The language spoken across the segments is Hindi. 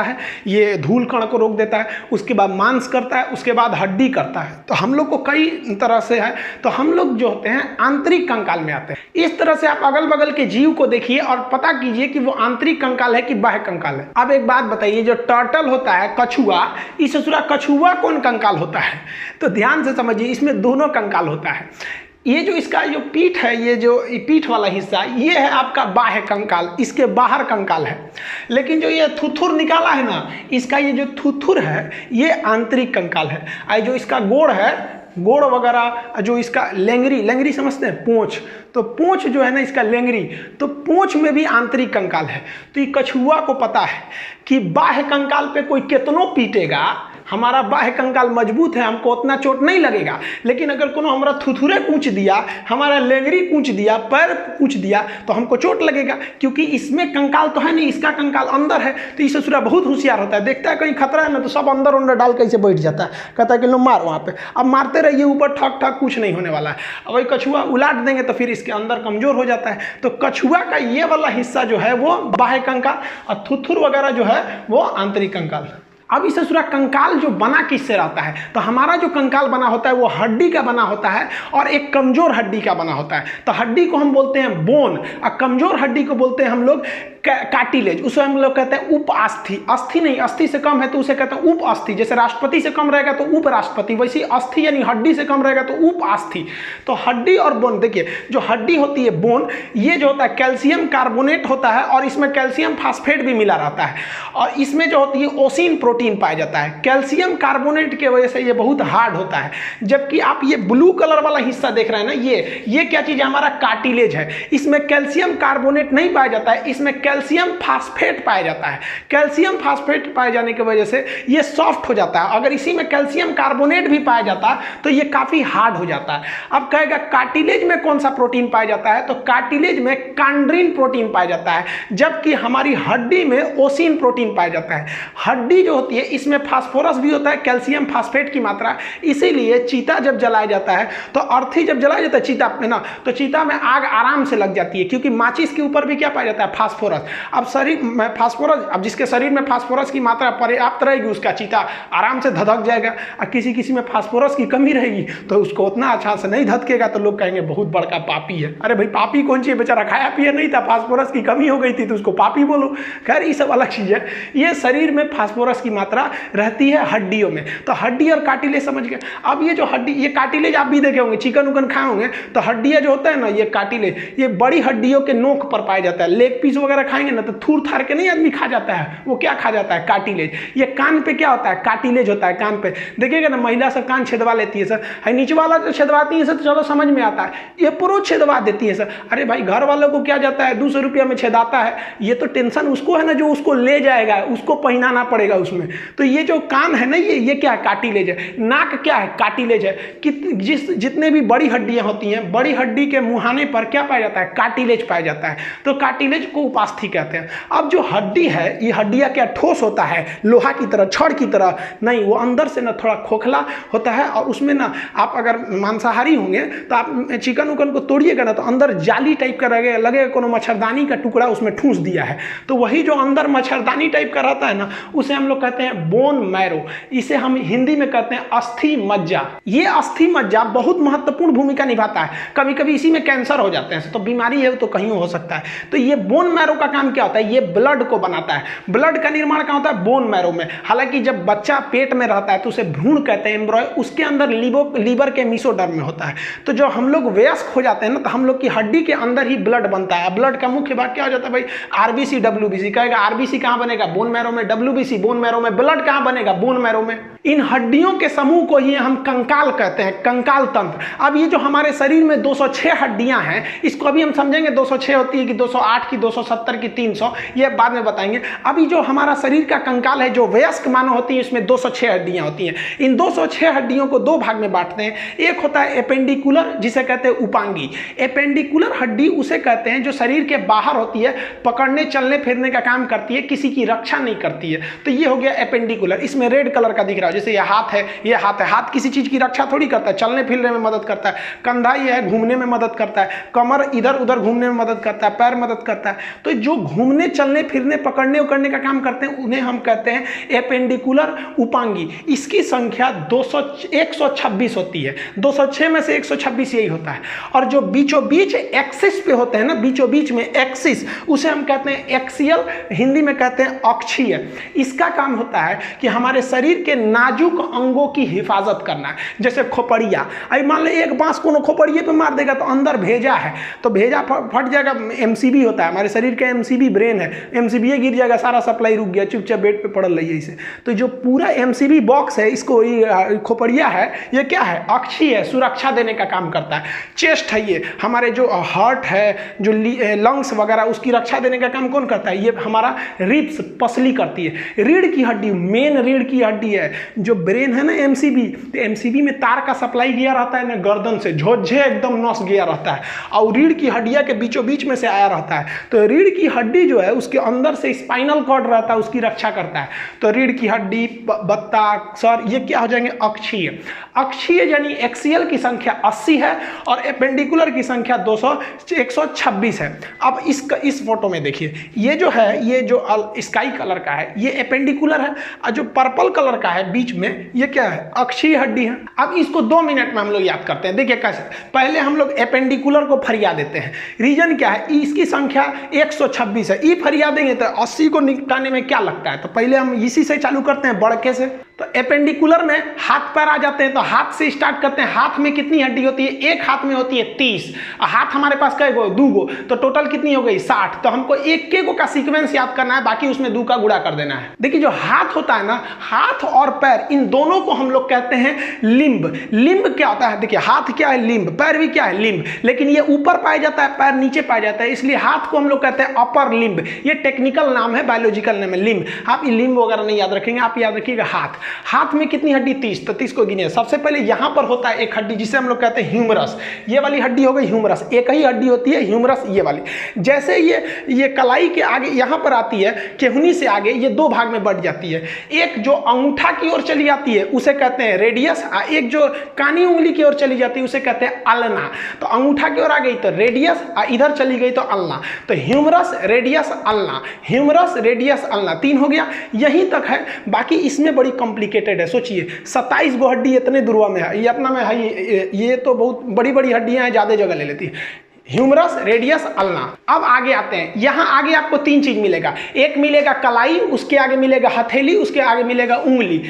है, ये धूल कण को रोक देता है, उसके बाद मांस करता है, उसके बाद हड्डी करता है। तो हम लोग को कई तरह से है, तो हम लोग जो होते हैं आंतरिक कंकाल में आते हैं। इस तरह से आप अगल बगल के जीव को देखिए और पता कीजिए कि वो आंतरिक कंकाल है कि बाह्य कंकाल है। अब एक बात बताइए, जो टर्टल होता है, कछुआ, इस ससुरा कछुआ कौन कंकाल होता है? तो ध्यान से समझिए, इसमें दोनों कंकाल होता है। ये जो इसका जो पीठ है, ये जो पीठ वाला हिस्सा, ये है आपका बाह्य कंकाल, इसके बाहर कंकाल है। लेकिन जो ये थुथुर निकाला है ना, इसका ये जो थुथुर है ये आंतरिक कंकाल है। और जो इसका गोड़ है, गोड़ वगैरह, जो इसका लेंगरी, लेंगरी समझते हैं, पूंछ, तो पूंछ जो है ना इसका लेंगरी, तो पूंछ में भी आंतरिक कंकाल है। तो ये कछुआ को पता है कि बाह्य कंकाल पे कोई कितनों पीटेगा, हमारा बाह्य कंकाल मजबूत है, हमको उतना चोट नहीं लगेगा। लेकिन अगर कोनो हमारा थुथुरे कूच दिया, हमारा लेंगरी कूच दिया, पैर कूच दिया, तो हमको चोट लगेगा, क्योंकि इसमें कंकाल तो है नहीं, इसका कंकाल अंदर है। तो इस ससुरा बहुत होशियार होता है, देखता है कहीं खतरा है ना, तो सब अंदर अंदर डाल कैसे बैठ जाता है, कहता है कि लो मार वहाँ पे। अब मारते रहिए ऊपर, ठक ठक, कुछ नहीं होने वाला है। अब वही कछुआ उलाट देंगे तो फिर इसके अंदर कमजोर हो जाता है। तो कछुआ का ये वाला हिस्सा जो है वो बाह्य कंकाल, और थुथुर वगैरह जो है वो आंतरिक कंकाल। अब इस ससुरा कंकाल जो बना किससे रहता है? तो हमारा जो कंकाल बना होता है वो हड्डी का बना होता है, और एक कमजोर हड्डी का बना होता है। तो हड्डी को हम बोलते हैं बोन, और कमजोर हड्डी को बोलते हैं हम लोग कार्टिलेज। उसे हम लोग कहते हैं उप अस्थि। अस्थि नहीं, अस्थि से कम है तो उसे कहते हैं उप अस्थि। जैसे राष्ट्रपति से कम रहेगा तो उप राष्ट्रपति, वैसे अस्थि यानी हड्डी से कम रहेगा तो उप अस्थि। तो हड्डी और बोन, देखिए जो हड्डी होती है बोन, ये जो होता है कैल्शियम कार्बोनेट होता है, और इसमें कैल्शियम फास्फेट भी मिला रहता है, और इसमें जो होती है ओसिन प्रोटीन पाया जाता है। कैल्शियम कार्बोनेट की वजह से ये बहुत हार्ड होता है। जबकि आप ये ब्लू कलर वाला हिस्सा देख रहे हैं ना, ये क्या चीज है? हमारा कार्टिलेज है। इसमें कैल्शियम कार्बोनेट नहीं पाया जाता है, इसमें कैल्शियम फास्फेट पाया जाता है। कैल्शियम फास्फेट पाए जाने की वजह से ये सॉफ्ट हो जाता है। अगर इसी में कैल्शियम कार्बोनेट भी पाया जाता तो ये काफी हार्ड हो जाता है। अब कहेगा कार्टिलेज में कौन सा प्रोटीन पाया जाता है? तो कार्टिलेज में कांड्रीन प्रोटीन पाया जाता है, जबकि हमारी हड्डी में ओसिन प्रोटीन पाया जाता है। हड्डी जो होती है इसमें फास्फोरस भी होता है, कैल्शियम फास्फेट की मात्रा, इसीलिए चीता जब जलाया जाता है, तो अर्थी जब जलाया जाता है चीता में ना, तो चीता में आग आराम से लग जाती है, क्योंकि माचिस के ऊपर भी क्या पाया जाता है? फास्फोरस। अब शरीर में फास्फोरस, अब जिसके शरीर में फास्फोरस की मात्रा पर्याप्त रहेगी उसका चीता आराम से धधक जाएगा, और किसी किसी में फास्फोरस की कमी रहेगी तो उसको उतना अच्छा से नहीं धधकेगा, तो लोग कहेंगे बहुत बड़का पापी है। अरे भाई पापी कौन सी है, बेचारा खाया पिया नहीं था, फास्फोरस की कमी हो गई थी तो उसको पापी बोलो। खैर ये सब अलग चीज है। ये शरीर में फास्फोरस की मात्रा रहती है हड्डियों में। तो हड्डी और कार्टिलेज समझ गए। अब ये जो हड्डी, ये कार्टिलेज आप भी देखे होंगे, चिकन उकन खाए होंगे, तो हड्डियां जो होता है ना, ये कार्टिलेज, ये बड़ी हड्डियों के नोक पर पाया जाता है। लेग पीस वगैरह खाएंगे ना तो थूर थार के नहीं आदमी खा जाता है, वो क्या खा जाता है? कार्टिलेज। ये कान पे क्या होता है? कार्टिलेज होता है कान पे। देखिएगा ना, महिला सब कान छेदवा लेती है सर, है नीचे वाला जो छेदवाती है सर, तो चलो समझ में आता है, ये पुरो छेदवा देती है सर। अरे भाई घर वालों को क्या जाता है, 200 रुपया में छेदाता है, ये तो टेंशन उसको है ना, जो उसको ले जाएगा, उसको पहनाना पड़ेगा उसमें। तो ये जो कान है ना, ये क्या है? कार्टिलेज है। नाक क्या है? कार्टिलेज है। कि जितने भी बड़ी हड्डियां होती हैं, बड़ी हड्डी के मुहाने पर क्या पाया जाता है? कार्टिलेज पाया जाता है। तो कार्टिलेज को उपास्थि कहते हैं। अब जो हड्डी है, ये हड्डियां क्या ठोस होता है, लोहा की तरह, छड़ की तरह नहीं, वो अंदर से ना थोड़ा खोखला होता है, और उसमें ना आप अगर मांसाहारी होंगे तो आप चिकन उकन को तोड़िएगा ना, तो अंदर जाली टाइप का लगेगा कोनो मच्छरदानी का टुकड़ा उसमें ठूस दिया है। तो वही जो अंदर मच्छरदानी टाइप का रहता है ना, उसे हम लोग कहते हैं बोन मैरो। इसे हम हिंदी में कहते हैं अस्थि मज्जा। ये अस्थि मज्जा बहुत महत्वपूर्ण भूमिका निभाता है। कभी कभी इसी में कैंसर हो जाते हैं, तो बीमारी है तो कहीं हो सकता है। तो ये बोन मैरो का काम क्या होता है? ये ब्लड को बनाता है। ब्लड का निर्माण कहाँ होता है? बोन मैरो में। हालांकि जब बच्चा पेट में रहता है तो उसे भ्रूण कहते हैं, एम्ब्रॉय, उसके अंदर लीवर के मीसोडर्म में होता है। तो जब हम लोग वयस्क हो जाते हैं ना, तो हम लोग की हड्डी के अंदर ही ब्लड बनता है। ब्लड का मुख्य भाग क्या हो जाता है भाई? RBC, WBC. कहेगा आरबीसी कहाँ बनेगा? बोन मैरो में। डब्ल्यूबीसी बोन मैरो में। ब्लड कहाँ बनेगा? बोन मैरो में। इन हड्डियों के समूह को ही हम कंकाल कहते हैं, कंकाल तंत्र। अब ये जो हमारे शरीर में 206 हड्डियां हैं, इसको अभी हम समझेंगे 206 होती है कि 208 की, 270 की, 300, ये बाद में बताएंगे। अभी जो हमारा शरीर का कंकाल है, जो वयस्क मानव होती है, इसमें 206 हड्डियां होती हैं। इन 206 हड्डियों को दो भाग में बांटते हैं। एक होता है एपेंडिकुलर, जिसे कहते हैं उपांगी। एपेंडिकुलर हड्डी उसे कहते हैं जो शरीर के बाहर होती है, पकड़ने चलने फिरने का काम करती है, किसी की रक्षा नहीं करती है। तो ये हो गया एपेंडिकुलर। इसमें रेड कलर का दिख रहा है, जैसे ये हाथ है, ये हाथ है। हाथ किसी चीज की रक्षा थोड़ी करता है, चलने फिरने में मदद करता है। कंधा ये है, घूमने में मदद करता है। कमर इधर उधर घूमने में मदद करता है, पैर मदद करता है। तो जो घूमने चलने फिरने पकड़ने उकड़ने का काम करते हैं उन्हें हम कहते हैं एपेंडिकुलर उपांगी। इसकी संख्या 126 होती है, 206 में से 126 यही होता है। और जो बीचों बीच एक्सिस पे होते हैं ना, बीचों बीच में एक्सिस, उसे हम कहते हैं एक्सियल, हिंदी में कहते हैं अक्षीय। इसका काम होता है कि हमारे शरीर के नाजुक अंगों की हिफाजत करना है। जैसे खोपड़िया, अभी मान लो एक बांस को खोपड़िए पे मार देगा तो अंदर भेजा है तो भेजा फट जाएगा। एमसीबी होता है, हमारे शरीर का एमसीबी ब्रेन है, एमसीबी गिर जाएगा, सारा सप्लाई रुक गया, चुपचाप बेड पे पड़ल रही है इसे। तो जो पूरा एमसीबी बॉक्स है, इसको खोपड़िया है, ये क्या है, अक्षीय है, सुरक्षा देने का काम करता है। चेस्ट है, ये हमारे जो हार्ट है, जो लंग्स वगैरह, उसकी रक्षा देने का काम कौन करता है, ये हमारा रिब्स, पसली करती है। रीढ़ की हड्डी, मेन रीढ़ की हड्डी है। जो ब्रेन है ना एमसीबी, तो एमसीबी में तार का सप्लाई गया रहता है ना, गर्दन से झोझे एकदम नस गया रहता है और रीढ़ की हड्डियां के बीचों बीच में से आया रहता है। तो रीढ़ की हड्डी जो है उसके अंदर से स्पाइनल कॉर्ड रहता है, उसकी रक्षा करता है। तो रीढ़ की हड्डी, बत्ता, सर, ये क्या हो जाएंगे, अक्षीय। अक्षीय यानी एक्सियल की संख्या 80 है और एपेंडिकुलर की संख्या 126 है। अब इस फोटो में देखिए, ये जो है, ये जो स्काई कलर का है ये एपेंडिकुलर है और जो पर्पल कलर का है बीच में, ये क्या है, अक्षीय हड्डी है। अब इसको 2 मिनट में हम लोग याद करते हैं। देखिए कैसे, पहले हम लोग एपेंडिकुलर को फरिया देते हैं। रीजन क्या है, इसकी संख्या 126 है। ई फरिया देंगे तो 80 को निपटाने में क्या लगता है, तो पहले हम इसी से चालू करते हैं, बड़के से। तो एपेंडिकुलर में हाथ पैर आ जाते हैं, तो हाथ से स्टार्ट करते हैं। हाथ में कितनी हड्डी होती है, एक हाथ में होती है 30, और हाथ हमारे पास कै गो, 2 गो, तो टोटल कितनी हो गई, 60। तो हमको एक के गो का सीक्वेंस याद करना है, बाकी उसमें 2 का गुणा कर देना है। देखिए जो हाथ होता है ना, हाथ और पैर, इन दोनों को हम लोग कहते हैं लिम्ब। लिम्ब क्या होता है, देखिए हाथ क्या है, लिम्ब, पैर भी क्या है, लिम्ब, लेकिन ये ऊपर पाया जाता है, पैर नीचे पाया जाता है, इसलिए हाथ को हम लोग कहते हैं अपर लिम्ब। ये टेक्निकल नाम है, बायोलॉजिकल नाम है लिम्ब। आप ये लिम्ब वगैरह नहीं याद रखेंगे, आप याद रखिएगा हाथ। हाथ में कितनी हड्डी, 30, तो 30 को गिनिए। सबसे पहले यहां पर होता है एक हड्डी जिसे हम लोग कहते हैं ह्यूमरस। ये वाली हड्डी हो गई ह्यूमरस, एक ही हड्डी होती है ह्यूमरस, ये वाली। जैसे ये कलाई के आगे यहां पर आती है, केहनी से आगे ये 2 भाग में बढ़ जाती है। एक जो अंगूठा की ओर चली जाती है उसे कहते हैं रेडियस, और एक जो कानी उंगली की ओर चली जाती है उसे कहते हैं अल्ना। तो अंगूठा की ओर आ गई तो रेडियस, और इधर चली गई तो अल्ना। तो humerus, radius, ulna, humerus, radius, ulna, 3 हो गया। यहीं तक है, बाकी इसमें बड़ी कॉम्प्लिकेटेड है। सोचिए 27 गो हड्डी इतने दुर्वा में है, ये अपना में है, ये तो बहुत बड़ी बड़ी हड्डियां हैं, ज्यादा जगह ले लेती है। Humerus, radius, ulna. अब आगे आते हैं, यहां आगे आपको 3 चीज मिलेगा। एक मिलेगा कलाई, उसके आगे मिलेगा हथेली, उसके आगे मिलेगा उंगली।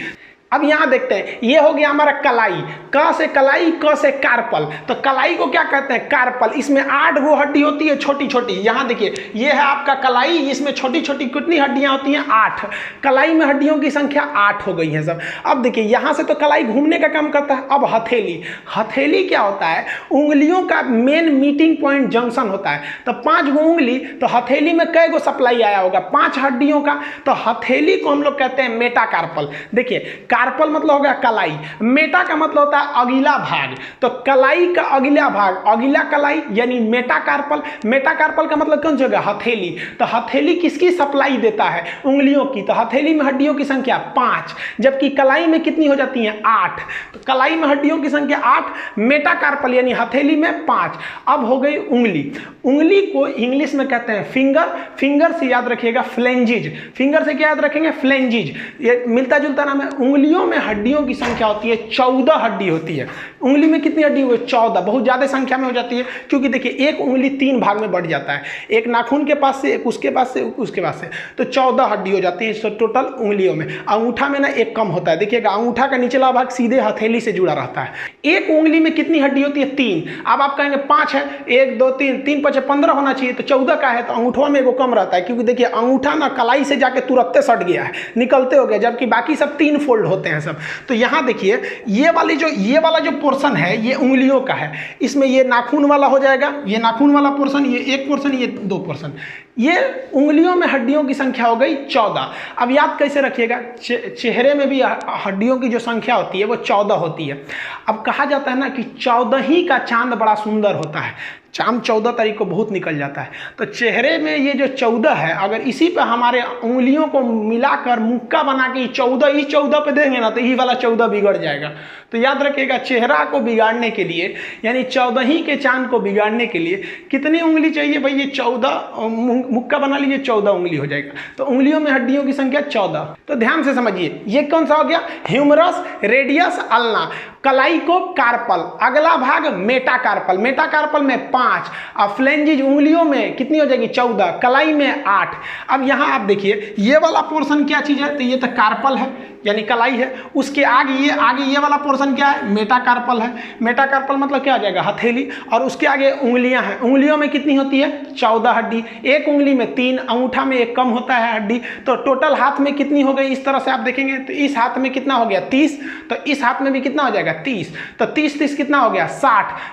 अब यहां देखते हैं, ये हो गया हमारा कलाई, क से कलाई, क से कार्पल। तो कलाई को क्या कहते हैं, कार्पल। इसमें 8 गो हड्डी होती है, छोटी छोटी। यहां देखिए, ये है आपका कलाई, इसमें छोटी छोटी कितनी हड्डियां होती हैं, 8। कलाई में हड्डियों की संख्या 8 हो गई है सब। अब देखिए, यहां से तो कलाई घूमने का काम करता है। अब हथेली, हथेली क्या होता है, उंगलियों का मेन मीटिंग पॉइंट जंक्शन होता है। तो 5 गो उंगली, तो हथेली में कै गो सप्लाई आया होगा, 5 हड्डियों का। तो हथेली को हम लोग कहते हैं मेटाकार्पल। देखिए, कार्पल मतलब हो गया कलाई, मेटा का मतलब होता है अगला भाग। तो कलाई का अगला भाग, अगला कलाई यानी मेटाकार्पल। मेटाकार्पल का मतलब कौन सी होगा, हथेली। तो हथेली किसकी सप्लाई देता है, उंगलियों की। तो हथेली में हड्डियों की संख्या 5, जबकि कलाई में कितनी हो जाती है, 8। तो कलाई में हड्डियों की संख्या 8, मेटाकार्पल यानी हथेली में 5। अब हो गई उंगली। उंगली को इंग्लिश में कहते हैं फिंगर। फिंगर से याद रखिएगा फ्लेंजिज। फिंगर से क्या याद रखेंगे, फ्लेंजिज। ये मिलता जुलता नाम है। उंगलियों में हड्डियों की संख्या होती है 14 हड्डी होती है। उंगली में कितनी हड्डी हुई, 14, बहुत ज्यादा संख्या में हो जाती है, क्योंकि देखिए एक उंगली 3 भाग में बढ़ जाता है, एक नाखून के पास से, एक उसके पास से, उसके पास से। तो 14 हड्डी हो जाती है टोटल उंगलियों में। अंगूठा में ना एक कम होता है। देखिएगा, अंगूठा का निचला भाग सीधे हथेली से जुड़ा रहता है। एक उंगली में कितनी हड्डी होती है, 3। अब आप कहेंगे 5 है, 1 2 3, 3 5 15 होना चाहिए, तो 14 का है, तो अंगूठा में एगो कम रहता है, क्योंकि देखिए अंगूठा ना कलाई से जाके तुरंत सट गया है, निकलते हो गया, जबकि बाकी सब 3 फोल्ड होते हैं सब। तो यहां देखिए, ये वाला जो पोर्शन है ये उंगलियों का है। इसमें ये नाखून वाला हो जाएगा, ये नाखून वाला पोर्शन, ये 1 पोर्शन, ये 2 पोर्शन। ये उंगलियों में हड्डियों की संख्या हो गई 14। अब याद कैसे रखिएगा, चेहरे में भी हड्डियों की जो संख्या होती है वो 14 होती है। अब कहा जाता है ना कि 14 ही का चांद बड़ा सुंदर होता है। चांद 14 तारीख को बहुत निकल जाता है। तो चेहरे में ये जो 14 है, अगर इसी पे हमारे उंगलियों को मिलाकर मुक्का बना के 14 ही 14 पे देंगे ना, तो यही वाला 14 बिगड़ जाएगा। तो याद रखिएगा, चेहरा को बिगाड़ने के लिए, यानी 14 ही के चांद को बिगाड़ने के लिए कितनी उंगली चाहिए भाई? ये 14 मुक्का बना लीजिए, 14 उंगली हो जाएगा। तो उंगलियों में हड्डियों की संख्या 14। तो ध्यान से समझिए, ये कौन सा हो गया? Humerus, radius, ulna. कलाई को कार्पल, अगला भाग मेटाकार्पल, मेटाकार्पल में 5, और फ्लेंजिज उंगलियों में कितनी हो जाएगी? 14, कलाई में 8। अब यहाँ आप देखिए, ये वाला पोर्शन क्या चीज है? तो ये तो कार्पल है, यानी कलाई है। उसके आगे ये वाला पोर्शन क्या है? मेटाकार्पल है। मेटाकार्पल मतलब क्या आ जाएगा? हथेली। और उसके आगे उंगलियां हैं। उंगलियों में कितनी होती है? 14 हड्डी। एक उंगली में 3, अंगूठा में 1 कम होता है हड्डी। तो टोटल हाथ में कितनी हो गई? इस तरह से आप देखेंगे तो इस हाथ में कितना हो गया? 30। तो इस हाथ में भी कितना हो जाएगा? 30। तो 30 कितना हो गया?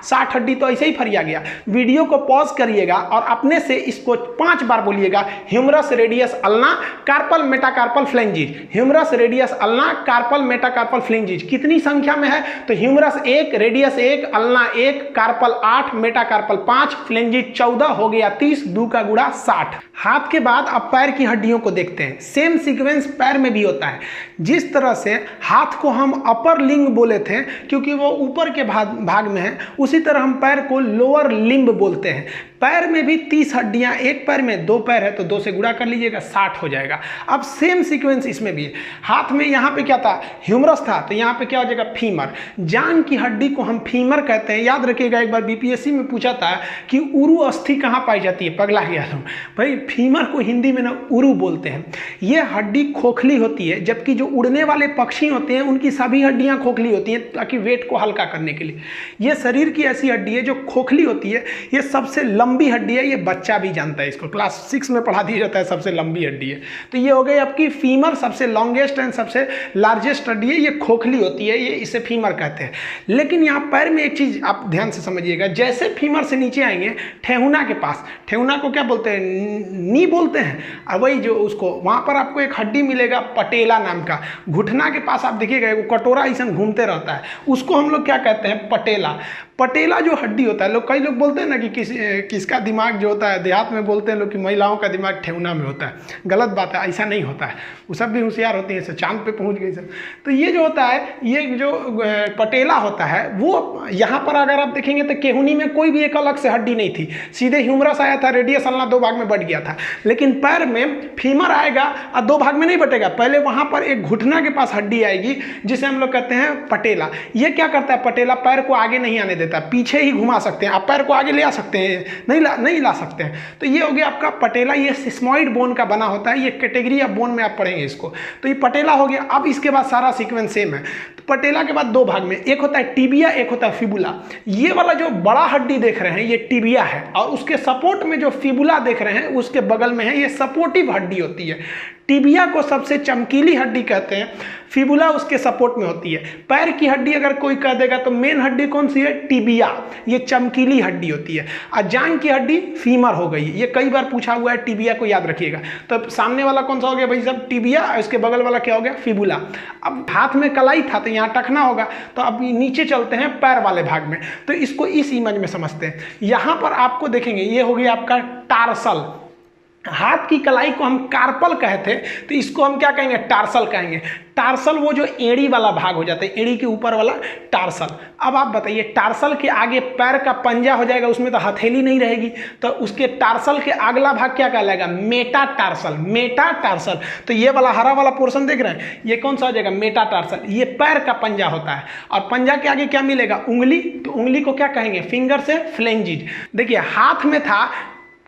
60 हड्डी तो ऐसे ही फरिया गया। वीडियो को पॉज करिएगा और अपने से इसको 5 बार बोलिएगा। Humerus, radius, ulna, carpal, metacarpal, phalanges. Humerus, radius, ulna, carpal, metacarpal, phalanges. कितनी संख्या में है? तो humerus 1, radius 1, ulna 1, carpal 8, metacarpal 5, phalanges 14, हो गया 30, 2 का गुणा 60। हाथ के बाद अब पैर की हड्डियों को देखते हैं। सेम सीक्वेंस पैर में भी होता है। जिस तरह से हाथ को हम अपर लिंग बोले थे क्योंकि वो ऊपर के भाग में है, उसी तरह हम पैर को लोअर लिम्ब बोलते हैं। पैर में भी 30 हड्डियां, एक पैर में 2 पैर है तो 2 से गुणा कर लीजिएगा, 60 हो जाएगा। अब सेम सीक्वेंस इसमें भी है। हाथ में यहाँ पे क्या था? ह्यूमरस था, तो यहाँ पे क्या हो जाएगा? फीमर। जान की हड्डी को हम फीमर कहते हैं। याद रखिएगा, एक बार बीपीएससी में पूछा था कि उरु अस्थि कहाँ पाई जाती है? पगला गया तुम भाई, फीमर को हिंदी में ना उरु बोलते हैं। ये हड्डी खोखली होती है, जबकि जो उड़ने वाले पक्षी होते हैं उनकी सभी हड्डियां खोखली होती हैं ताकि वेट को हल्का करने के लिए। ये शरीर की ऐसी हड्डी है जो खोखली होती है। ये सबसे लंबी हड्डी है, ये बच्चा भी जानता है, इसको क्लास 6 में पढ़ा दिया जाता है, सबसे लंबी हड्डी है। तो ये हो गई आपकी फीमर, सबसे लॉन्गेस्ट एंड सबसे लार्जेस्ट हड्डी है। ये खोखली होती है, ये इसे फीमर कहते हैं। लेकिन यहाँ पैर में एक चीज आप ध्यान से समझिएगा, जैसे फीमर से नीचे आएंगे ठेहुना के पास, ठेहुना को क्या बोलते हैं? नी बोलते हैं। और वही जो उसको वहां पर आपको एक हड्डी मिलेगा पटेला नाम का। घुटना के पास आप देखिएगा वो कटोरा ऐसा घूमते रहता है, उसको हम लोग क्या कहते हैं? पटेला। पटेला जो हड्डी होता है, लोग कई लोग बोलते हैं ना कि किसका दिमाग जो होता है, देहात में बोलते हैं लोग कि महिलाओं का दिमाग ठेहुना में होता है। गलत बात है, ऐसा नहीं होता है। वो सब भी होशियार होती हैं, चांद पे पहुंच गई सब। तो ये जो होता है, ये जो पटेला होता है, वो यहाँ पर अगर आप देखेंगे तो केहुनी में कोई भी एक अलग से हड्डी नहीं थी, सीधे ह्यूमरस आया था, रेडियस अल्ना 2 भाग में बट गया था। लेकिन पैर में फीमर आएगा और 2 भाग में नहीं बटेगा। पहले वहाँ पर एक घुटना के पास हड्डी आएगी जिसे हम लोग कहते हैं पटेला। ये क्या करता है? पटेला पैर को आगे नहीं आने देता, पीछे ही घुमा सकते हैं। आप पैर को आगे ले आ सकते हैं? नहीं ला सकते हैं। तो ये हो गया आपका पटेला। ये सिस्मॉइड बोन का बना होता है, ये कैटेगरी ऑफ बोन में आप पढ़ेंगे इसको। तो ये पटेला हो गया। अब इसके बाद सारा सीक्वेंस सेम है। तो पटेला के बाद 2 भाग में, एक होता है टिबिया, एक होता है फिबुला। ये वाला जो बड़ा हड्डी देख रहे हैं ये टिबिया है, और उसके सपोर्ट में जो फिबुला देख रहे हैं उसके बगल में है, ये सपोर्टिव हड्डी होती है। टिबिया को सबसे चमकीली हड्डी कहते हैं, फिबुला उसके सपोर्ट में होती है। पैर की हड्डी अगर कोई कह देगा तो मेन हड्डी कौन सी है? टिबिया, ये चमकीली हड्डी होती है। और जांघ की हड्डी फीमर हो गई। ये कई बार पूछा हुआ है, टिबिया को याद रखिएगा। तो सामने वाला कौन सा हो गया भाई साहब? टिबिया। और इसके बगल वाला क्या हो गया? फिबुला। अब हाथ में कलाई था तो यहाँ टखना होगा। तो अब नीचे चलते हैं पैर वाले भाग में, तो इसको इस इमेज में समझते हैं। यहाँ पर आपको देखेंगे ये हो गया आपका टार्सल। हाथ की कलाई को हम कार्पल कहते, तो इसको हम क्या कहेंगे? टार्सल कहेंगे। टार्सल वो जो एड़ी वाला भाग हो जाता है, एड़ी के ऊपर वाला टार्सल। अब आप बताइए, टार्सल के आगे पैर का पंजा हो जाएगा, उसमें तो हथेली नहीं रहेगी, तो उसके टार्सल के अगला भाग क्या कहलाएगा? मेटाटार्सल। मेटाटार्सल। तो ये वाला हरा वाला पोर्शन देख रहे हैं, ये कौन सा हो जाएगा? मेटाटार्सल। ये पैर का पंजा होता है। और पंजा के आगे क्या मिलेगा? उंगली। तो उंगली को क्या कहेंगे? फिंगर से फ्लेंजिज। देखिए हाथ में था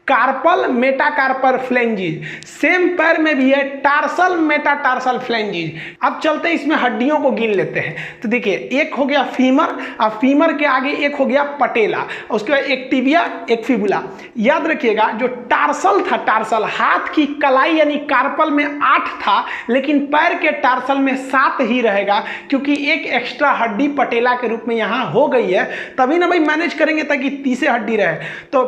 कार्पल, मेटाकार्पल, फ्लेंजिज। सेम पैर में भी है टार्सल, मेटाटार्सल, फ्लेंजिज। अब चलते इसमें हड्डियों को गिन लेते हैं। तो देखिए, एक हो गया फीमर, और फीमर के आगे एक हो गया पटेला, उसके बाद एक टिबिया, एक फिबुला। याद रखिएगा, जो टार्सल था, टार्सल हाथ की कलाई यानी कार्पल में 8 था, लेकिन पैर के टार्सल में 7 ही रहेगा, क्योंकि एक एक्स्ट्रा हड्डी पटेला के रूप में यहाँ हो गई है। तभी ना भाई मैनेज करेंगे ताकि 30 हड्डी रहे। तो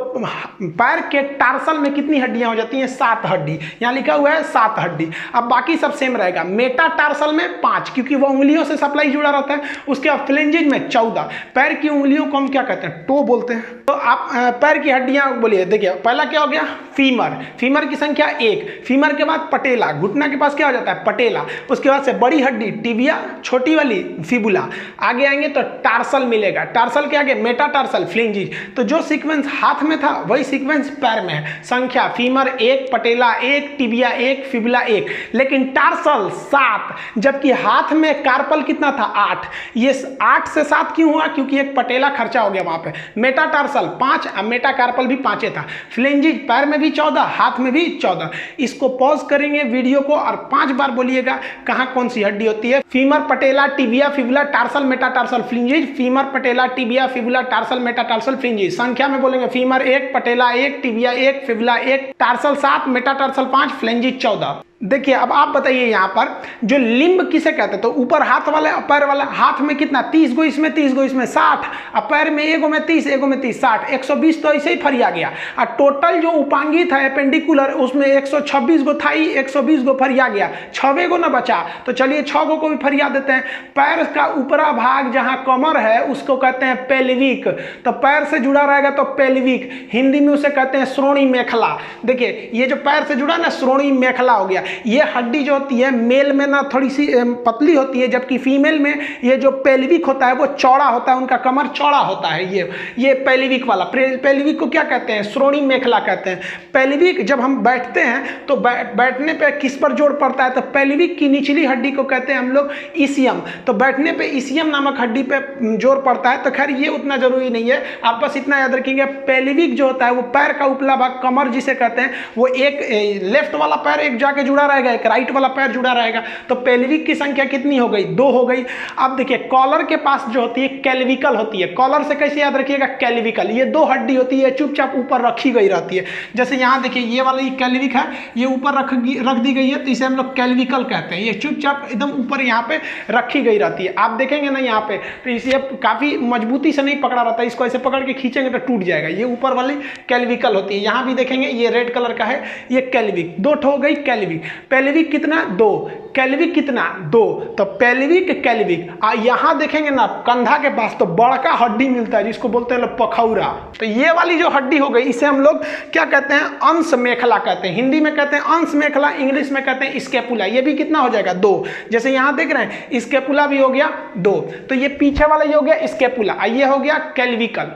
पैर के टार्सल में कितनी हड्डियां हो जाती हैं? 7 हड्डी। यहाँ लिखा हुआ है 7 हड्डी। अब बाकी सब सेम रहेगा। मेटाटार्सल में 5, क्योंकि वो उंगलियों से सप्लाई जुड़ा रहता है। उसके बाद फ्लेंजेज में 14। पैर की उंगलियों को हम क्या कहते हैं? टो बोलते हैं। तो आप पैर की हड्डियां बोलिए। देखिए पहला क्या हो गया? फीमर। फीमर की संख्या 1। फीमर के बाद पटेला, घुटना के पास क्या हो जाता है? पटेला। उसके बाद से बड़ी हड्डी टिबिया, छोटी वाली फिबुला। आगे आएंगे तो टार्सल मिलेगा। टार्सल के आगे मेटाटार्सल, फ्लेंजेज। तो जो सीक्वेंस हाथ में था वही सीक्वेंस पैर में है। संख्या फीमर 1, पटेला 1, टिबिया 1, फिबुला 1। लेकिन टार्सल 7, जबकि हाथ में कार्पल कितना था? 8। ये 8 से 7 क्यों हुआ? क्योंकि एक पटेला खर्चा हो गया वहां पे। मेटाटार्सल 5, अब मेटाकार्पल भी 5 था। फ्लेंजेज पैर में भी 14, हाथ में भी 14। इसको पॉज करेंगे वीडियो को और 5 बार बोलिएगा कहां कौन सी हड्डी होती है। Femur, patella, tibia, fibula, tarsal, metatarsal, phalanges. Femur, patella, tibia, fibula, tarsal, metatarsal, phalanges. संख्या में बोलेंगे femur 1, patella 1, tibia 1, fibula 1, tarsal 7, metatarsal 5, phalanges 14। देखिए अब आप बताइए यहाँ पर जो लिम्ब किसे कहते हैं? तो ऊपर हाथ वाले और पैर वाला। हाथ में कितना? 30 गो इसमें, 30 गो इसमें, 60। अब पैर में एगो में 30, एगो में 30, 60, 120 तो ऐसे ही फरिया गया। और टोटल जो उपांगी था एपेंडिकुलर, उसमें 126 गो था ही, 120 गो फरिया गया, 6 गो ना बचा। तो चलिए 6 गो को भी फरिया देते हैं। पैर का ऊपरा भाग जहाँ कमर है उसको कहते हैं पेल्विक। तो पैर से जुड़ा रहेगा तो पेल्विक। हिंदी में उसे कहते हैं श्रोणी मेखला। देखिए ये जो पैर से जुड़ा ना, श्रोणी मेखला हो गया। ये हड्डी जो होती है मेल में ना थोड़ी सी पतली होती है, जबकि फीमेल में ये जो पेल्विक होता है वो चौड़ा होता है। उनका कमर चौड़ा होता है। ये पेल्विक वाला। पेल्विक को क्या कहते हैं? श्रोणी मेखला कहते हैं। पेल्विक जब हम बैठते हैं तो बैठने पे किस पर जोर पड़ता है? तो पेल्विक की निचली हड्डी को कहते हैं हम लोग इसियम। तो बैठने पे इसियम नामक हड्डी पे जोर पड़ता है। तो खैर ये उतना जरूरी नहीं है, आप बस इतना याद रखेंगे पेल्विक जो होता है वो पैर का उपला भाग, कमर जिसे कहते हैं, वो एक लेफ्ट वाला पैर एक जाके जुड़ा रहेगा, एक राइट वाला पैर जुड़ा रहेगा। तो पेल्विक की संख्या कितनी हो गई? 2 हो गई। अब देखिए कॉलर के पास जो होती है कैल्विकल होती है। कॉलर से कैसे याद रखिएगा? कैल्विकल। ये 2 हड्डी होती है, चुपचाप ऊपर रखी गई रहती है। जैसे यहाँ देखिए ये वाली कैल्विक है, ये ऊपर रख दी गई है, तो इसे हम लोग कैल्विकल कहते हैं। ये चुपचाप एकदम ऊपर यहाँ पे रखी गई रहती है। आप देखेंगे ना यहाँ पे, तो इसे काफी मजबूती से नहीं पकड़ा रहता है। इसको ऐसे पकड़ के खींचेंगे तो टूट जाएगा। ये ऊपर वाली कैल्विकल होती है। यहाँ भी देखेंगे ये रेड कलर का है, ये कैल्विक। 2 हो गई कैल्विक। पेल्विक कितना? 2। कैल्विक कितना? 2। तो पेल्विक, कैल्विक। यहाँ देखेंगे ना कंधा के पास तो बड़का हड्डी मिलता है जिसको बोलते हैं पखौरा। तो ये वाली जो हड्डी हो गई इसे हम लोग क्या कहते हैं? अंश मेखला कहते हैं। हिंदी में कहते हैं अंश मेखला, इंग्लिश में कहते हैं स्कैपुला। ये भी कितना हो जाएगा? 2। जैसे यहाँ देख रहे हैं स्कैपुला भी हो गया 2। तो ये पीछे वाला ये हो गया स्कैपुला, ये हो गया कैल्विकल।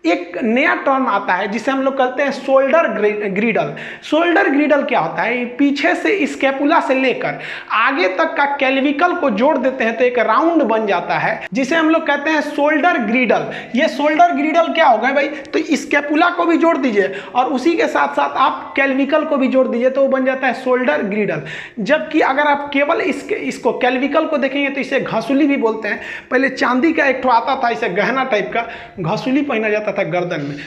एक नया टर्म आता है जिसे हम लोग कहते हैं शोल्डर ग्रिडल। शोल्डर ग्रिडल क्या होता है? पीछे से स्कैपुला से लेकर आगे तक का कैल्विकल को जोड़ देते हैं तो एक राउंड बन जाता है जिसे हम लोग कहते हैं शोल्डर ग्रिडल। ये शोल्डर ग्रिडल क्या होगा भाई? तो स्कैपुला को भी जोड़ दीजिए और उसी के साथ साथ आप कैल्विकल को भी जोड़ दीजिए तो वो बन जाता है शोल्डर ग्रिडल। जबकि अगर आप केवल इसको कैल्विकल को देखेंगे तो इसे घसुली भी बोलते हैं। पहले चांदी का एक ठो आता था, इसे गहना टाइप का घसुली पहना जाता था गर्दन में।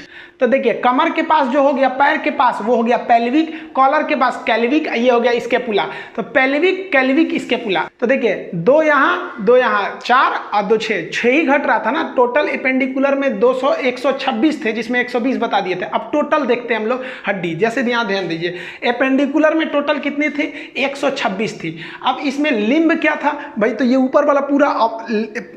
तो देखिए कमर के पास जो हो गया, पैर के पास वो हो गया पेल्विक, कॉलर के पास कैल्विक, ये हो गया स्कैपुला। तो पेल्विक, कैल्विक, स्कैपुला। तो देखिए 2 यहाँ 2 यहाँ 4 और 2 6 ही घट रहा था ना। टोटल एपेंडिकुलर में 126 थे जिसमें 120 बता दिए थे। अब टोटल देखते हैं हम लोग हड्डी। जैसे ध्यान दीजिए एपेंडिकुलर में टोटल कितनी थी? 126 थी। अब इसमें लिम्ब क्या था भाई? तो ये ऊपर वाला पूरा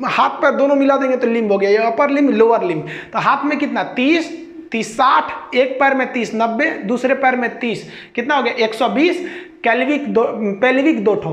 हाथ पैर दोनों मिला देंगे तो लिम्ब हो गया। ये अपर लिम्ब, लोअर लिम्ब। तो हाथ में कितना? 30, 60, एक पैर में 30, 90, दूसरे पैर में 30, कितना हो गया? 120। कैल्विक पेल्विक 2 ठो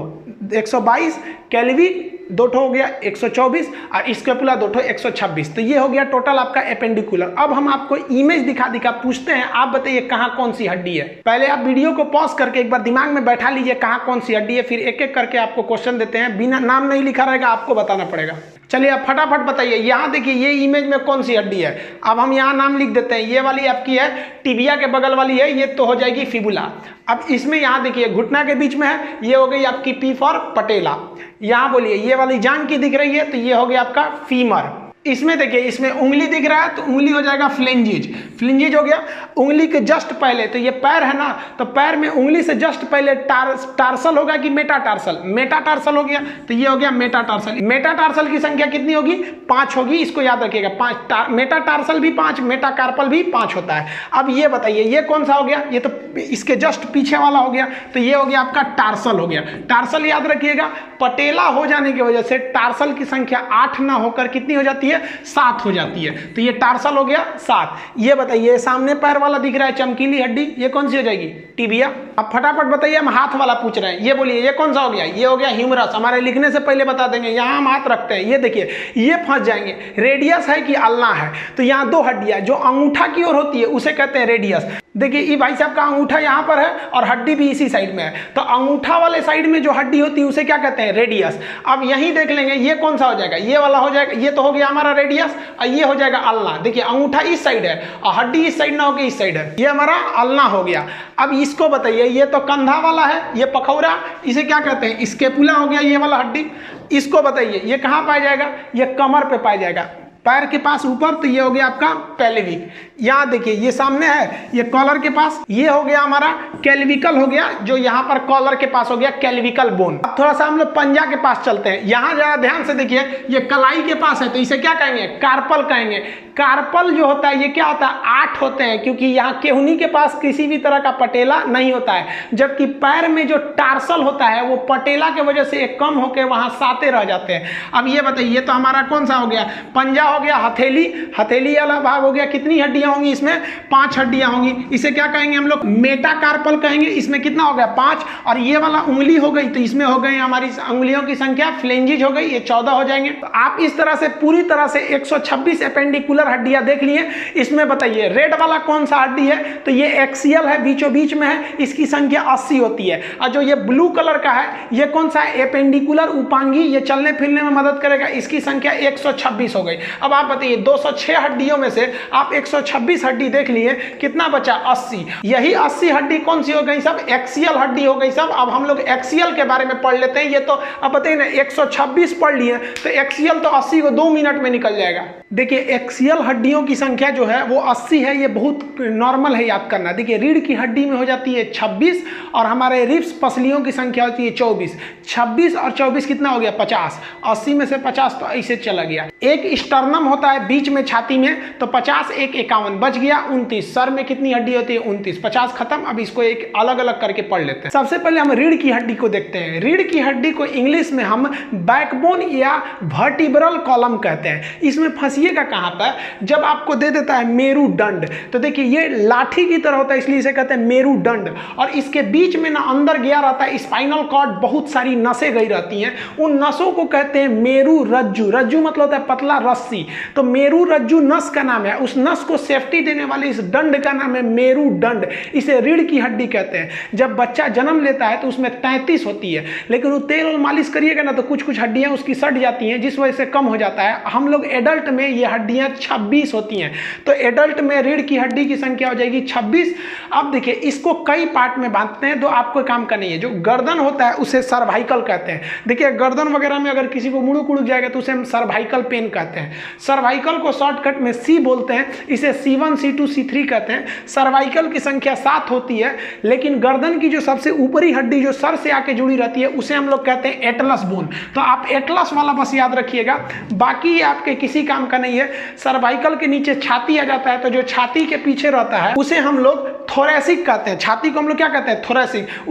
122, कैल्विक 2 ठो हो गया 124 और स्कैपुला 2 ठो 126। तो ये हो गया टोटल आपका एपेंडिकुलर। अब हम आपको इमेज दिखा पूछते हैं, आप बताइए कहाँ कौन सी हड्डी है। पहले आप वीडियो को पॉज करके एक बार दिमाग में बैठा लीजिए कहाँ कौन सी हड्डी है, फिर एक एक करके आपको क्वेश्चन देते हैं। बिना नाम नहीं लिखा रहेगा, आपको बताना पड़ेगा। चलिए आप फटाफट बताइए। यहाँ देखिए ये इमेज में कौन सी हड्डी है। अब हम यहाँ नाम लिख देते हैं। ये वाली आपकी है टिबिया के बगल वाली है, ये तो हो जाएगी फिबुला। अब इसमें यहाँ देखिए घुटना के बीच में है, ये हो गई आपकी पी फॉर पटेला। यहाँ बोलिए ये वाली जांग की दिख रही है तो ये हो गया आपका फीमर। इसमें देखिए, इसमें उंगली दिख रहा है तो उंगली हो जाएगा फ्लेंजिज, फ्लेंजिज हो गया। उंगली के जस्ट पहले, तो ये पैर है ना, तो पैर में उंगली से जस्ट पहले टार्सल होगा कि मेटाटार्सल, मेटाटार्सल हो गया, तो ये हो गया मेटाटार्सल। मेटाटार्सल की संख्या कितनी होगी? 5 होगी, इसको याद रखिएगा। 5 मेटाटार्सल भी 5, मेटाकार्पल भी 5 होता है। अब ये बताइए ये कौन सा हो गया? ये तो इसके जस्ट पीछे वाला हो गया, तो ये हो गया आपका टार्सल हो गया। टार्सल याद रखिएगा, पटेला हो जाने की वजह से टार्सल की संख्या 8 ना होकर कितनी हो जाती है? 7 हो जाती है, तो ये टार्सल हो गया 7। ये बताइए सामने पैर वाला दिख रहा है चमकीली हड्डी, ये कौन सी हो जाएगी? टिबिया। अब फटाफट बताइए, हम हाथ वाला पूछ रहे हैं, ये बोलिए ये कौन सा हो गया? ये हो गया ह्यूमरस। हमारे लिखने से पहले बता देंगे, यहाँ हम हाथ रखते हैं, ये देखिए ये फंस जाएंगे। रेडियस है कि अल्ना है? तो यहाँ 2 हड्डियां, जो अंगूठा की ओर होती है उसे कहते हैं रेडियस। देखिए ये भाई साहब का अंगूठा यहाँ पर है और हड्डी भी इसी साइड में है, तो अंगूठा वाले साइड में जो हड्डी होती है उसे क्या कहते हैं? रेडियस। अब यहीं देख लेंगे ये कौन सा हो जाएगा? ये वाला हो जाएगा, ये तो हो गया हमारा रेडियस, और ये हो जाएगा अल्ना। देखिए अंगूठा इस साइड है और हड्डी इस साइड ना होकर इस साइड है, ये हमारा अल्ना हो गया। अब इसको बताइए, ये तो कंधा वाला है, ये पखौरा, इसे क्या कहते हैं? स्केपुला हो गया ये वाला हड्डी। इसको बताइए ये कहाँ पाया जाएगा? ये कमर पे पाया जाएगा, पैर के पास ऊपर, तो ये हो गया आपका पेल्विक। यहाँ देखिए ये सामने है, ये कॉलर के पास, ये हो गया हमारा कैल्विकल हो गया, जो यहाँ पर कॉलर के पास हो गया कैल्विकल बोन। अब थोड़ा सा हम लोग पंजा के पास चलते हैं, यहाँ जरा ध्यान से देखिए, ये कलाई के पास है, तो इसे क्या कहेंगे? कार्पल कहेंगे। कार्पल जो होता है ये क्या होता है? 8 होते हैं, क्योंकि यहाँ केहूनी के पास किसी भी तरह का पटेला नहीं होता है, जबकि पैर में जो टार्सल होता है वो पटेला के वजह से एक कम होकर वहाँ 7 रह जाते हैं। अब ये बताइए तो हमारा कौन सा हो गया? पंजा हो गया, हथेली, हथेली वाला भाग हो गया। कितनी हड्डियां होंगी इसमें? 5 हड्डियां होंगी। इसे क्या कहेंगे हम लोग? मेटाकार्पल कहेंगे। इसमें कितना हो गया? 5। और ये वाला उंगली हो गई, तो इसमें हो गई हमारी उंगलियों की संख्या, फ्लेंजिज हो गई, ये 14 हो जाएंगे। तो आप इस तरह से पूरी तरह से 126 एपेंडिकुलर हड्डियां देख लिए। इसमें बताइए रेड वाला कौन सा हड्डी है? तो ये एक्सियल है, बीचों बीच में है, इसकी संख्या 80 होती है। और जो ये ब्लू कलर का है ये कौन सा है? एपेंडिकुलर उपांगी, ये चलने फिरने में मदद करेगा, इसकी संख्या 126 हो गई। अब आप बताइए 206 हड्डियों में से आप 126 हड्डी देख लिए, कितना बचा? 80। यही 80 हड्डी कौन सी हो गई सब? एक्सियल हड्डी हो गई सब। अब हम लोग एक्सियल के बारे में पढ़ लेते हैं। ये तो अब बताइए ना, 126 पढ़ लिए तो एक्सियल तो 80 को 2 मिनट में निकल जाएगा। देखिए एक्सियल हड्डियों की संख्या जो है वो 80 है, ये बहुत नॉर्मल है याद करना। देखिए रीढ़ की हड्डी में हो जाती है 26 और हमारे रिब्स पसलियों की संख्या होती है 24। 26 और 24 कितना हो गया? 50। 80 में से 50 तो ऐसे चला गया। एक स्टर्नम होता है बीच में छाती में, तो 50 एक 51 बच गया 29। सर में कितनी हड्डी होती है? 29। 50 खत्म। अब इसको एक अलग अलग करके पढ़ लेते हैं। सबसे पहले हम रीढ़ की हड्डी को देखते हैं। रीढ़ की हड्डी को इंग्लिश में हम बैकबोन या वर्टिब्रल कॉलम कहते हैं। इसमें फंसिएगा कहां पर? जब आपको दे देता है मेरुदंड, तो देखिए ये लाठी की तरह होता है, इसलिए इसे कहते हैं मेरुदंड। और इसके बीच में ना अंदर गया रहता है स्पाइनल कॉर्ड, बहुत सारी नसें गई रहती हैं, उन नसों को कहते हैं मेरु रज्जु। रज्जु मतलब होता है पतला रस्सी, तो मेरु रज्जु नस का नाम है। उस नस को सेफ्टी देने वाले इस दंड का नाम है मेरुदंड। इसे रीढ़ की हड्डी कहते हैं। जब बच्चा जन्म लेता है तो उसमें 33 होती है, लेकिन वो तेल और मालिश करिएगा ना तो कुछ कुछ हड्डियां उसकी सट जाती हैं, जिस वजह से कम हो जाता है। हम लोग एडल्ट में ये हड्डियां 26 होती हैं, तो एडल्ट में रीढ़ की हड्डी की संख्या हो जाएगी 26। अब देखिए इसको कई पार्ट में बांटते हैं, तो आपको काम का नहीं है। जो गर्दन होता है उसे सर्वाइकल कहते हैं। देखिए गर्दन वगैरह में अगर किसी को मुड़ुक उड़ुक जाएगा तो उसे हम सर्वाइकल पेन कहते हैं। सर्वाइकल को शॉर्टकट में सी बोलते हैं, इसे C1 C2 C3 कहते हैं। सर्वाइकल की संख्या 7 होती है, लेकिन गर्दन की जो सबसे ऊपरी हड्डी जो सर से आके जुड़ी रहती है उसे हम लोग कहते हैं एटलस बोन। तो आप एटलस वाला बस याद रखिएगा, बाकी आपके किसी काम का नहीं है। सर्वाइकल के नीचे छाती आ जाता है, तो जो छाती के पीछे रहता है उसे हम लोग थोरेसिक कहते हैं। छाती को हम लोग क्या कहते हैं? थोरेसिक।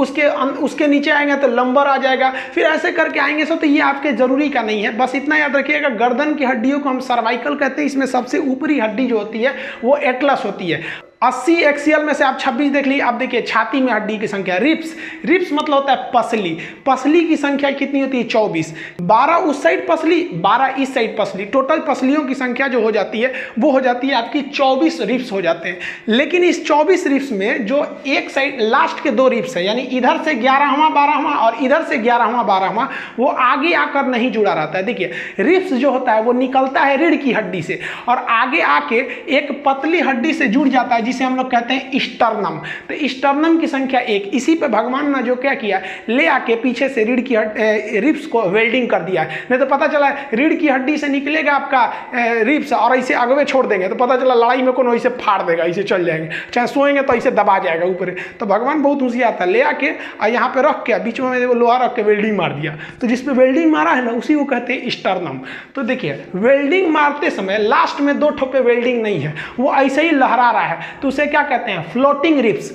उसके नीचे आएंगे तो लंबर आ जाएगा, फिर ऐसे करके आएंगे सब, तो ये आपके जरूरी का नहीं है। बस इतना याद रखिएगा, गर्दन की हड्डियों को हम सर्वाइकल कहते हैं। इसमें सबसे ऊपरी हड्डी जो होती है वो एटलस होती है। 80 एक्सियल में से आप 26 देख लीजिए। आप देखिए छाती में हड्डी की संख्या, रिप्स, रिप्स मतलब होता है पसली। पसली की संख्या कितनी होती है? 24। 12 उस साइड पसली, 12 इस साइड पसली। टोटल पसलियों की संख्या जो हो जाती है वो हो जाती है आपकी 24 रिप्स हो जाते हैं। लेकिन इस 24 रिप्स में जो एक साइड लास्ट के 2 रिप्स है, यानी इधर से 11वां 12वां और इधर से 11वां 12वां, वो आगे आकर नहीं जुड़ा रहता है। देखिए रिप्स जो होता है वो निकलता है रीढ़ की हड्डी से और आगे आके एक पतली हड्डी से जुड़ जाता है जिसे हम लोग कहते हैं स्टर्नम। तो स्टर्नम की संख्या 1, इसी पे भगवान ने जो क्या किया, ले आके पीछे से रीढ़ की रिब्स को वेल्डिंग कर दिया है। नहीं तो पता चला रीढ़ की हड्डी से निकलेगा आपका रिब्स और ऐसे आगे छोड़ देंगे तो पता चला लड़ाई में कौन ऐसे फाड़ देगा, ऐसे चल जाएंगे, चाहे सोएंगे तो ऐसे दबा जाएगा ऊपर। तो भगवान बहुत होशियार था, ले आके यहाँ पे रख के बीच में लोहा रख के वेल्डिंग मार दिया। तो जिस पे वेल्डिंग मारा है ना उसी को कहते हैं स्टर्नम। तो देखिए वेल्डिंग मारते समय लास्ट में 2 ठोपे वेल्डिंग नहीं है, वो ऐसे ही लहरा रहा है, तो उसे क्या कहते हैं, फ्लोटिंग रिब्स।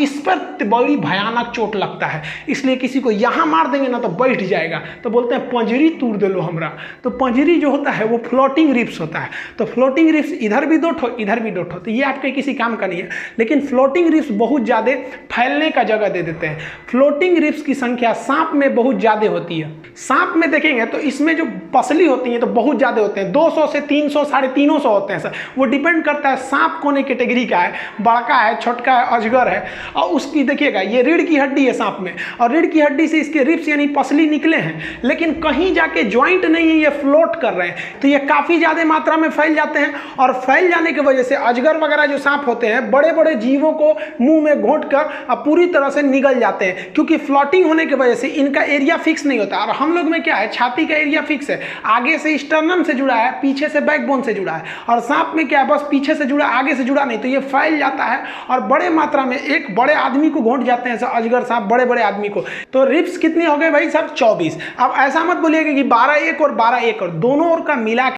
इस पर बड़ी भयानक चोट लगता है, इसलिए किसी को यहाँ मार देंगे ना तो बैठ जाएगा, तो बोलते हैं पंजरी तोड़ दे लो हमरा। तो पंजरी जो होता है वो फ्लोटिंग रिब्स होता है। तो फ्लोटिंग रिब्स इधर भी 2 ठो इधर भी 2 ठो, तो ये आपके किसी काम का नहीं है। लेकिन फ्लोटिंग रिब्स बहुत ज़्यादा फैलने का जगह दे देते हैं। फ्लोटिंग रिब्स की संख्या सांप में बहुत ज़्यादा होती है। सांप में देखेंगे तो इसमें जो पसली होती है तो बहुत ज़्यादा होते हैं, 200 से 300 350 होते हैं सर। वो डिपेंड करता है सांप कौन कैटेगरी का है, बड़का है, छोटका है, अजगर है। और उसकी देखिएगा ये रीढ़ की हड्डी है सांप में, और रीढ़ की हड्डी से इसके रिब्स यानी पसली निकले हैं, लेकिन कहीं जाके ज्वाइंट नहीं है, ये फ्लोट कर रहे हैं। तो ये काफ़ी ज़्यादा मात्रा में फैल जाते हैं, और फैल जाने की वजह से अजगर वगैरह जो सांप होते हैं बड़े बड़े जीवों को मुंह में घोंट कर पूरी तरह से निगल जाते हैं, क्योंकि फ्लोटिंग होने की वजह से इनका एरिया फिक्स नहीं होता। और हम लोग में क्या है, छाती का एरिया फिक्स है, आगे से स्टर्नम से जुड़ा है, पीछे से बैकबोन से जुड़ा है। और सांप में क्या है, बस पीछे से जुड़ा, आगे से जुड़ा नहीं। तो ये फैल जाता है और बड़े मात्रा में एक बड़े आदमी को घोंट जाते हैं अजगर सांप, बड़े बड़े आदमी को। तो रिब्स कितनी हो गए भाई साहब, 24। अब ऐसा मत बोलिएगा कि 12 एक और 12 एक और, दोनों और का मिला